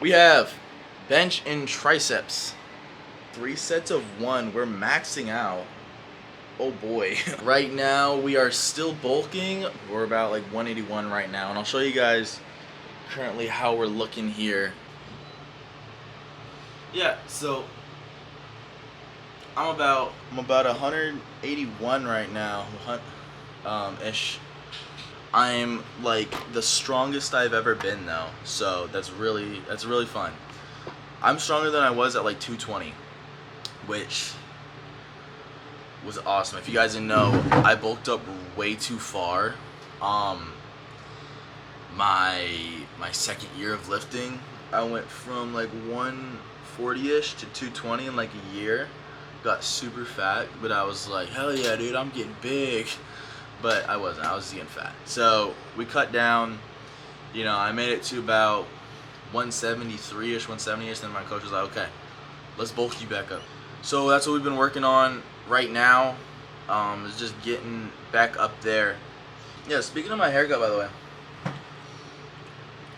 We have bench and triceps. 3 sets of 1. We're maxing out. Oh boy. Right now we are still bulking. We're about like 181 right now, and I'll show you guys currently how we're looking here. Yeah, so I'm about 181 right now, ish. I'm like the strongest I've ever been though, so that's really fun. I'm stronger than I was at like 220, which was awesome. If you guys didn't know, I bulked up way too far. My second year of lifting, I went from like 140-ish to 220 in like a year. Got super fat, but I was like, hell yeah, dude, I'm getting big. But I wasn't. I was getting fat. So we cut down. You know, I made it to about 173-ish, 170-ish. Then my coach was like, okay, let's bulk you back up. So that's what we've been working on right now. Is just getting back up there. Yeah, speaking of my haircut, by the way,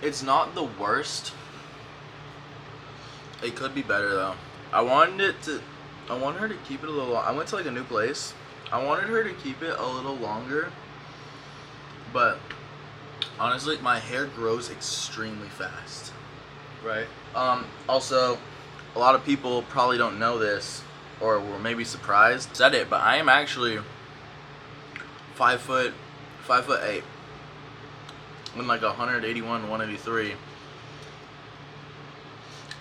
it's not the worst. It could be better though. I wanted her to keep it a little. I went to like a new place. I wanted her to keep it a little longer, but honestly, my hair grows extremely fast, right? Also, a lot of people probably don't know this, or were maybe surprised. Said it, but I am actually 5'8". I'm like 181, 183.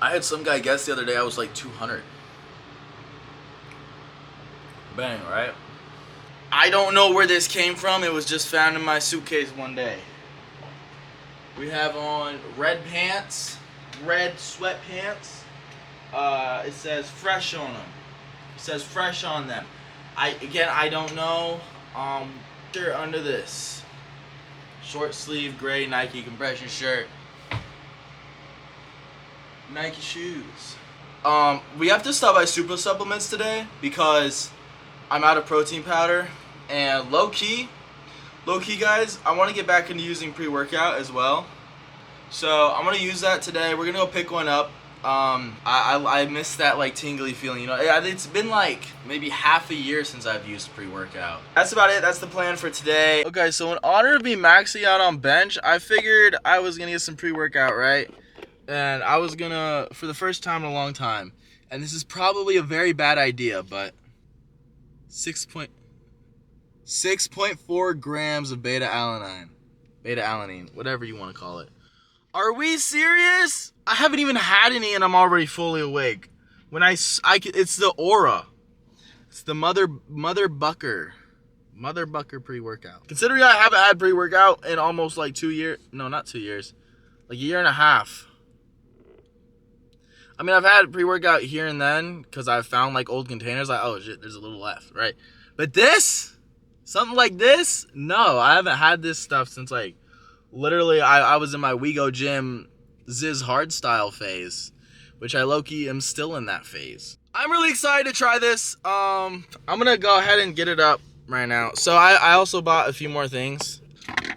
I had some guy guess the other day I was like 200. Bang, right? I don't know where this came from. It was just found in my suitcase one day. We have on red pants, red sweatpants. It says fresh on them. It says fresh on them. I don't know. They're under this. Short sleeve gray Nike compression shirt. Nike shoes. We have to stop by Super Supplements today because I'm out of protein powder, and low key guys, I want to get back into using pre-workout as well. So I'm gonna use that today. We're gonna go pick one up. I miss that like tingly feeling, you know. It's been like maybe half a year since I've used pre-workout. That's about it. That's the plan for today. Okay, so in honor of me maxing out on bench, I figured I was gonna get some pre-workout, right? And I was gonna, for the first time in a long time, and this is probably a very bad idea, but 6.4 grams of beta-alanine, whatever you want to call it. Are we serious? I haven't even had any and I'm already fully awake. It's the Aura. It's the Mother Bucker pre-workout. Considering I haven't had pre-workout in almost like 2 years, no, not 2 years, like a year and a half. I mean, I've had pre-workout here and then because I've found like old containers, like, oh shit, there's a little left, right? But this, something like this, no, I haven't had this stuff since like, literally, I was in my WeGo Gym Ziz Hardstyle phase, which I low-key am still in that phase. I'm really excited to try this. I'm gonna go ahead and get it up right now. So I also bought a few more things.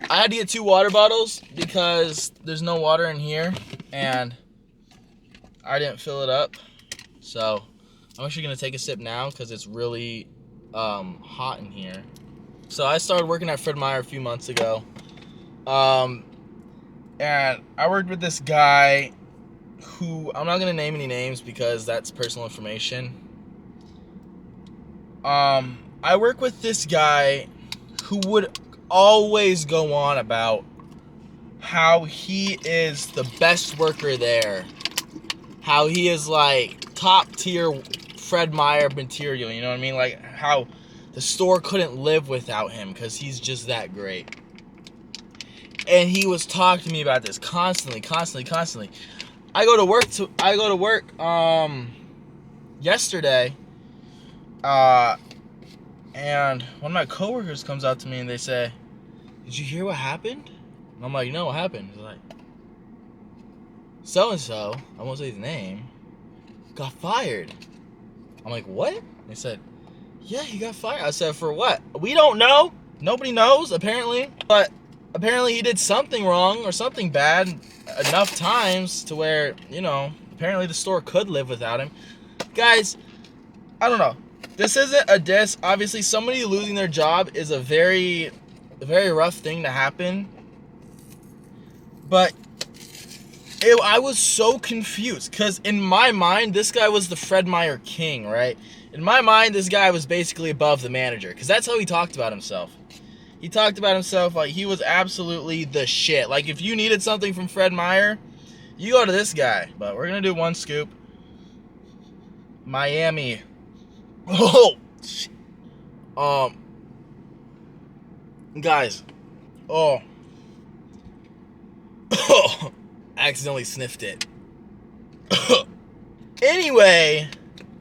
I had to get 2 water bottles because there's no water in here, and I didn't fill it up. So I'm actually gonna take a sip now because it's really hot in here. So I started working at Fred Meyer a few months ago. And I worked with this guy who, I'm not gonna name any names because that's personal information. I work with this guy who would always go on about how he is the best worker there. How he is like top tier Fred Meyer material, you know what I mean? Like how the store couldn't live without him because he's just that great. And he was talking to me about this constantly. I go to work yesterday, and one of my coworkers comes out to me and they say, "Did you hear what happened?" And I'm like, "No, what happened?" He's like, "So and so, I won't say his name, got fired." I'm like, "What?" They said, "Yeah, he got fired." I said, "For what?" "We don't know. Nobody knows, apparently. But apparently he did something wrong or something bad enough times to where, you know, apparently the store could live without him. Guys, I don't know. This isn't a diss. Obviously, somebody losing their job is a very rough thing to happen. But I was so confused because in my mind, this guy was the Fred Meyer king, right? In my mind, this guy was basically above the manager because that's how he talked about himself. He talked about himself like he was absolutely the shit. Like if you needed something from Fred Meyer, you go to this guy. But we're going to do one scoop. Miami. Oh, shit. Guys. Oh. Accidentally sniffed it. Anyway,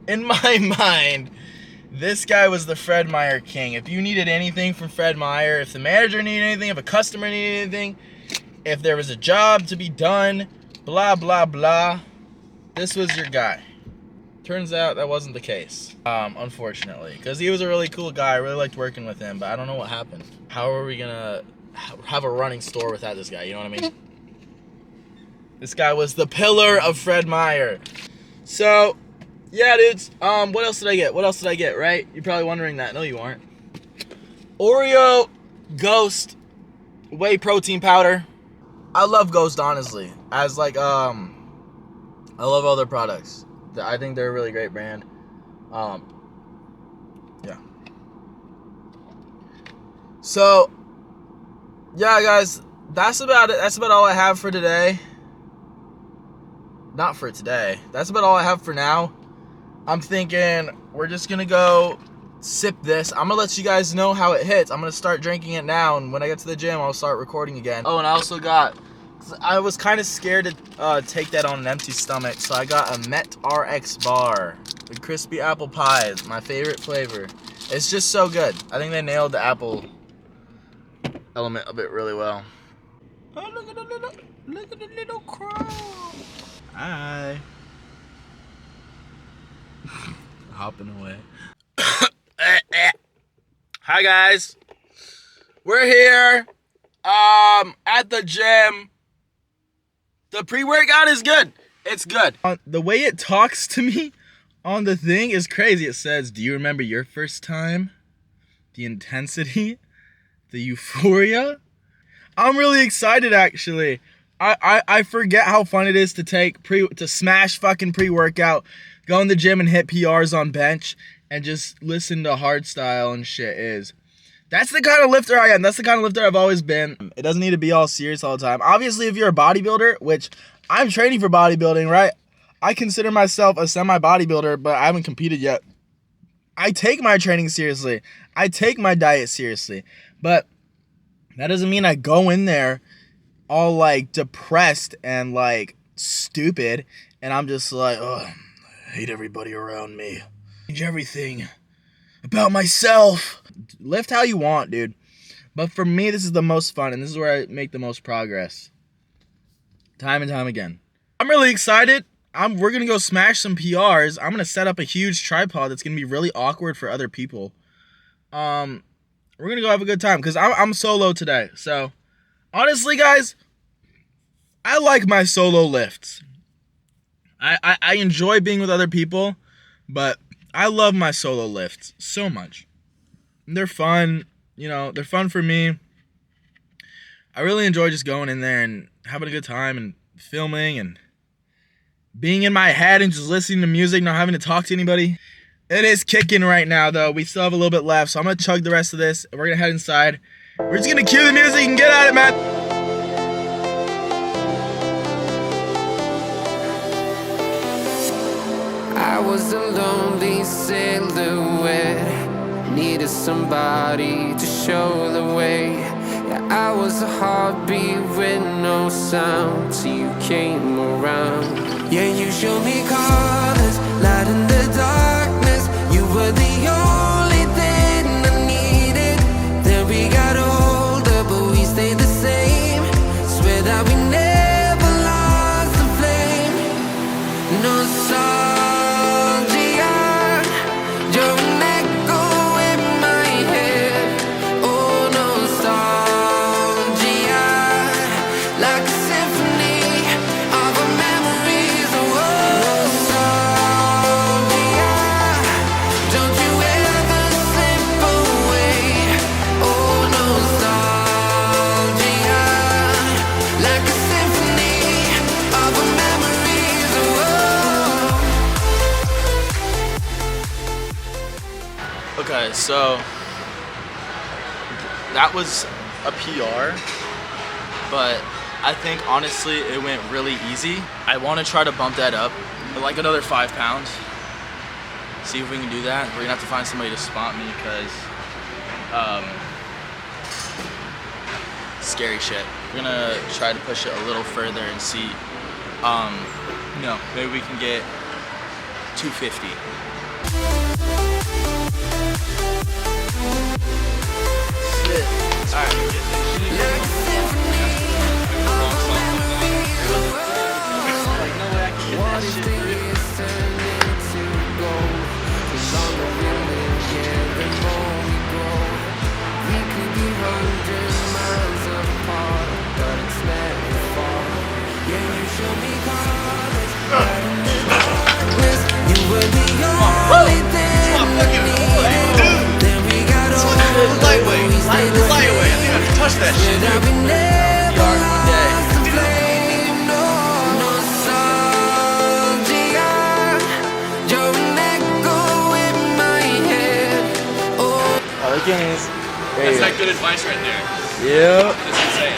in my mind, this guy was the Fred Meyer king. If you needed anything from Fred Meyer, if the manager needed anything, if a customer needed anything, if there was a job to be done, blah, blah, blah, this was your guy. Turns out that wasn't the case, unfortunately, because he was a really cool guy. I really liked working with him, but I don't know what happened. How are we gonna have a running store without this guy? You know what I mean? This guy was the pillar of Fred Meyer. So, yeah, dudes. What else did I get? What else did I get, right? You're probably wondering that. No, you aren't. Oreo Ghost whey protein powder. I love Ghost, honestly. As, like, I love all their products. I think they're a really great brand. Yeah. So, yeah, guys. That's about it. That's about all I have for today. Not for today. That's about all I have for now. I'm thinking we're just going to go sip this. I'm going to let you guys know how it hits. I'm going to start drinking it now, and when I get to the gym, I'll start recording again. Oh, and I also got... I was kind of scared to take that on an empty stomach, so I got a Met RX bar. The crispy apple pie is my favorite flavor. It's just so good. I think they nailed the apple element of it really well. Oh, look at the little crow. Hi. Hopping away. Hi guys. We're here. At the gym. The pre-workout is good. It's good. The way it talks to me on the thing is crazy. It says, "Do you remember your first time?" The intensity, the euphoria. I'm really excited actually. I forget how fun it is to to smash fucking pre-workout, go in the gym and hit PRs on bench, and just listen to hardstyle and shit. That's the kind of lifter I am. That's the kind of lifter I've always been. It doesn't need to be all serious all the time. Obviously, if you're a bodybuilder, which I'm training for bodybuilding, right? I consider myself a semi-bodybuilder, but I haven't competed yet. I take my training seriously. I take my diet seriously. But that doesn't mean I go in there all like depressed and like stupid, and I'm just like, oh, I hate everybody around me. Change everything about myself. Lift how you want, dude. But for me, this is the most fun, and this is where I make the most progress. Time and time again. I'm really excited. We're gonna go smash some PRs. I'm gonna set up a huge tripod that's gonna be really awkward for other people. We're gonna go have a good time because I'm solo today. So honestly, guys, I like my solo lifts. I enjoy being with other people, but I love my solo lifts so much. They're fun, you know, they're fun for me. I really enjoy just going in there and having a good time and filming and being in my head and just listening to music, not having to talk to anybody. It is kicking right now, though. We still have a little bit left, so I'm going to chug the rest of this. We're going to head inside. We're just going to cue the music and get at it, man. I was a lonely silhouette, needed somebody to show the way. Yeah, I was a heartbeat with no sound till you came around. Yeah, you showed me colors, light in the darkness. You were the only thing I needed. Then we got older, but we stayed the same. Swear that we never lost the flame. Nostalgia, you're an echo in my head. Oh, nostalgia, Anyway, so that was a PR, but I think honestly it went really easy. I want to try to bump that up like another 5 pounds. See if we can do that. We're gonna have to find somebody to spot me because scary shit. We're gonna try to push it a little further and see. Maybe we can get 250. Shit. Alright. Like, no way I can get that shit, dude. Lightweight. I think I can touch that shit, dude. Yard one day. That's like good advice right there. Yep. That's insane.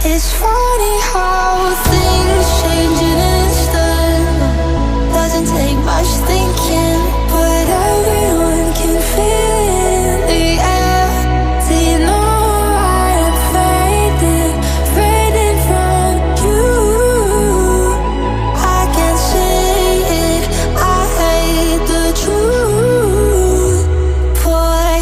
It's funny how things change in an instant. Doesn't take much thinking, but everyone can feel it in the air. Do you know I'm fading from you? I can't say it, I hate the truth, boy.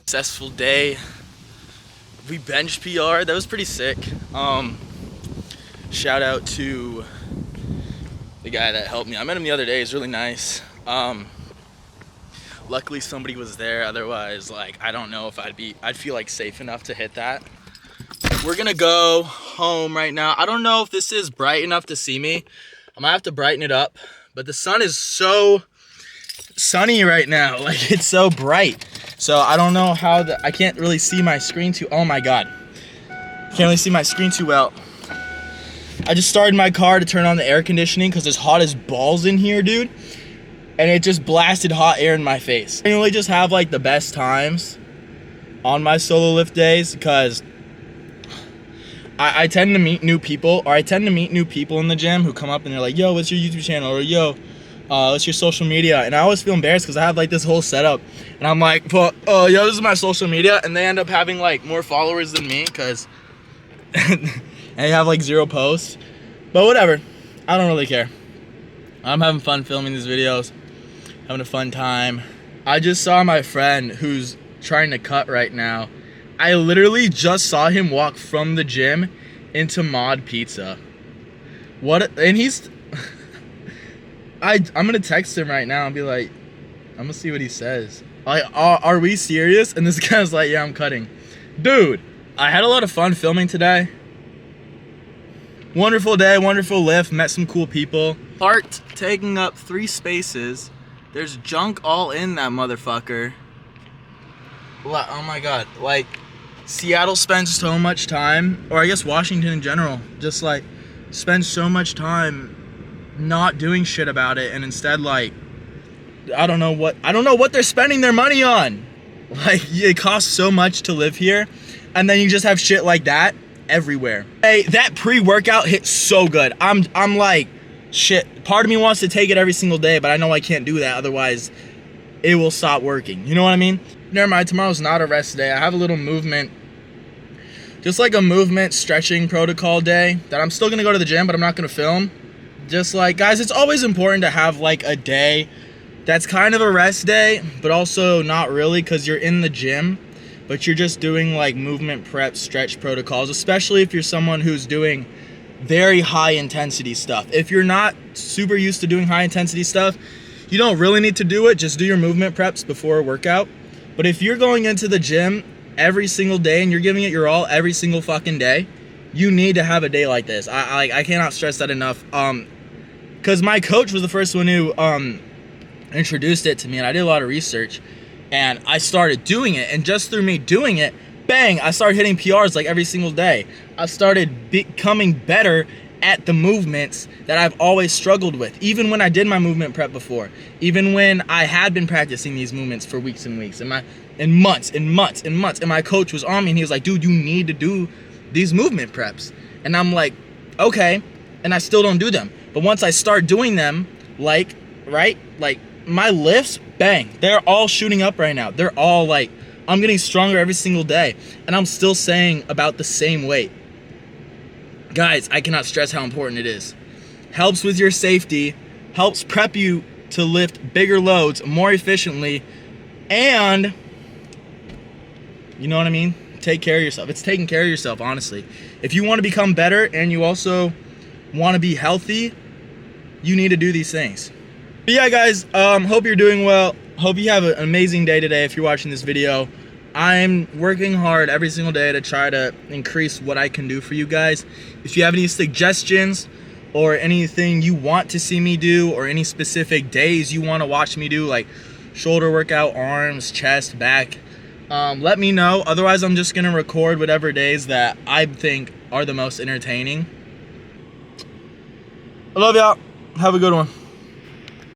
Successful day. We bench PR. That was pretty sick. Shout out to the guy that helped me. I met him the other day. He's really nice. Luckily somebody was there. Otherwise, like, I don't know if I'd feel like safe enough to hit that. We're gonna go home right now. I don't know if this is bright enough to see me. I might have to brighten it up, but the sun is so sunny right now. Like, it's so bright. So I don't know how I can't really see my screen too. Oh my God. Can't really see my screen too well. I just started my car to turn on the air conditioning because it's hot as balls in here, dude. And it just blasted hot air in my face. I really just have like the best times on my solo lift days because I tend to meet new people, or I tend to meet new people in the gym who come up and they're like, yo, what's your YouTube channel? Or yo, what's your social media? And I always feel embarrassed because I have like this whole setup and I'm like, well, yo, this is my social media, and they end up having like more followers than me because they have like 0 posts. But whatever, I don't really care. I'm having fun filming these videos, having a fun time. I just saw my friend who's trying to cut right now. I literally just saw him walk from the gym into Mod Pizza. What? And he's... I'm gonna text him right now and be like, I'm gonna see what he says. Like, are we serious? And this guy's like, yeah, I'm cutting. Dude, I had a lot of fun filming today. Wonderful day, wonderful lift, met some cool people. Parked, taking up 3 spaces. There's junk all in that motherfucker. Oh my god, like, Seattle spends so much time, or I guess Washington in general, just like, spends so much time not doing shit about it, and instead, like, I don't know what they're spending their money on. Like, it costs so much to live here, and then you just have shit like that everywhere. Hey, that pre-workout hit so good. I'm like, shit, part of me wants to take it every single day, but I know I can't do that, otherwise it will stop working. You know what I mean? Never mind, tomorrow's not a rest day. I have a little movement, just like a movement stretching protocol day that I'm still gonna go to the gym, but I'm not gonna film. Just like, guys, it's always important to have like a day that's kind of a rest day, but also not really, because you're in the gym, but you're just doing like movement prep stretch protocols, especially if you're someone who's doing very high intensity stuff. If you're not super used to doing high intensity stuff, you don't really need to do it. Just do your movement preps before a workout. But if you're going into the gym every single day and you're giving it your all every single fucking day, you need to have a day like this. I cannot stress that enough. Because my coach was the first one who introduced it to me, and I did a lot of research, and I started doing it, and just through me doing it, bang, I started hitting PRs like every single day. I started becoming better at the movements that I've always struggled with, even when I did my movement prep before, even when I had been practicing these movements for weeks and weeks, and months, and my coach was on me, and he was like, dude, you need to do these movement preps. And I'm like, okay, and I still don't do them. But once I start doing them, like, right, like, my lifts, bang, they're all shooting up right now. They're all like, I'm getting stronger every single day, and I'm still saying about the same weight. Guys, I cannot stress how important it is. Helps with your safety, helps prep you to lift bigger loads more efficiently, and, you know what I mean? Take care of yourself. It's taking care of yourself, honestly. If you want to become better and you also want to be healthy, you need to do these things. But yeah, guys, hope you're doing well. Hope you have an amazing day today if you're watching this video. I'm working hard every single day to try to increase what I can do for you guys. If you have any suggestions or anything you want to see me do, or any specific days you want to watch me do, like shoulder workout, arms, chest, back, let me know. Otherwise, I'm just gonna record whatever days that I think are the most entertaining. I love y'all. Have a good one.